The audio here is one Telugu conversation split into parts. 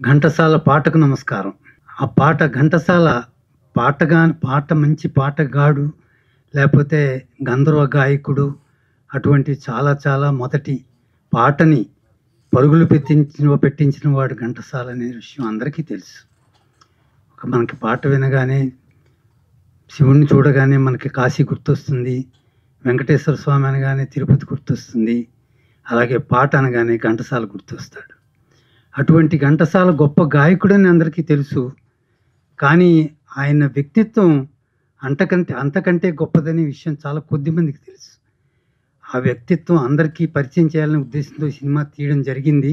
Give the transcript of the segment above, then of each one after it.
ఘంటసాల పాటకు నమస్కారం. ఆ పాట ఘంటసాల పాట మంచి పాటగాడు, లేపోతే గంధర్వ గాయకుడు. అటువంటి చాలా చాలా మొదటి పాటని పరుగులు పెట్టించిన వాడు ఘంటసాల అనే విషయం అందరికీ తెలుసు. మనకి పాట వినగానే, శివుడిని చూడగానే మనకి కాశీ గుర్తొస్తుంది. వెంకటేశ్వర స్వామి అనగానే తిరుపతి గుర్తొస్తుంది. అలాగే పాట అనగానే ఘంటసాల గుర్తొస్తాడు. అటువంటి ఘంటసాల గొప్ప గాయకుడని అందరికీ తెలుసు. కానీ ఆయన వ్యక్తిత్వం అంతకంటే గొప్పదనే విషయం చాలా కొద్ది మందికి తెలుసు. ఆ వ్యక్తిత్వం అందరికీ పరిచయం చేయాలనే ఉద్దేశంతో సినిమా తీయడం జరిగింది.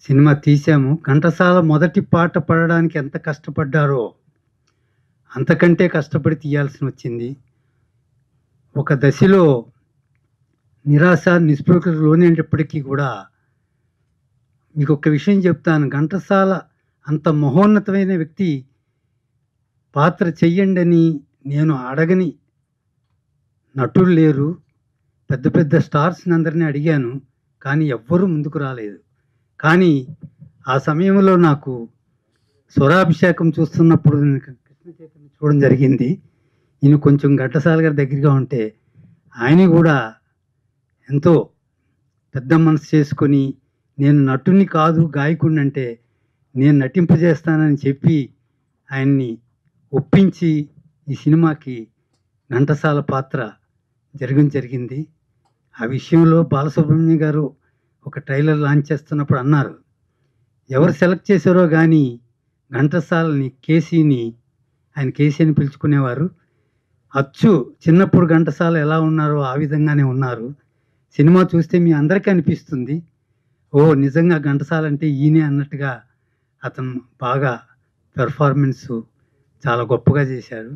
సినిమా తీశాము. ఘంటసాల మొదటి పాట పాడడానికి ఎంత కష్టపడ్డారో అంతకంటే కష్టపడి తీయాల్సి వచ్చింది. ఒక దశలో నిరాశ, నిస్పృహలకు లోనైనప్పటికీ కూడా మీకొక్క విషయం చెప్తాను. ఘంటసాల అంత మహోన్నతమైన వ్యక్తి పాత్ర చెయ్యండని నేను అడగని నటులు లేరు. పెద్ద పెద్ద స్టార్స్‌ని అందరిని అడిగాను. కానీ ఎవ్వరూ ముందుకు రాలేదు. కానీ ఆ సమయంలో నాకు స్వరాభిషేకం చూస్తున్నప్పుడు నేను కృష్ణ చైతన్య చూడడం జరిగింది. ఈయన కొంచెం ఘంటసాల గారి దగ్గరగా ఉంటే ఆయన కూడా ఎంతో పెద్ద మనసు చేసుకొని, నేను నటుడిని కాదు గాయకుడిని అంటే నేను నటింపజేస్తానని చెప్పి ఆయన్ని ఒప్పించి ఈ సినిమాకి ఘంటసాల పాత్ర జరిగింది. ఆ విషయంలో బాలసుబ్రహ్మణ్యం గారు ఒక ట్రైలర్ లాంచ్ చేస్తున్నప్పుడు అన్నారు, ఎవరు సెలెక్ట్ చేశారో కానీ ఘంటసాలని, ఆయన కేసీ అని పిలుచుకునేవారు. అచ్చు చిన్నప్పుడు ఘంటసాల ఎలా ఉన్నారో ఆ విధంగానే ఉన్నారు. సినిమా చూస్తే మీ అందరికీ అనిపిస్తుంది, ఓహ్! నిజంగా ఘంటసాల అంటే ఈయనే అన్నట్టుగా అతను బాగా పెర్ఫార్మెన్సు చాలా గొప్పగా చేశారు.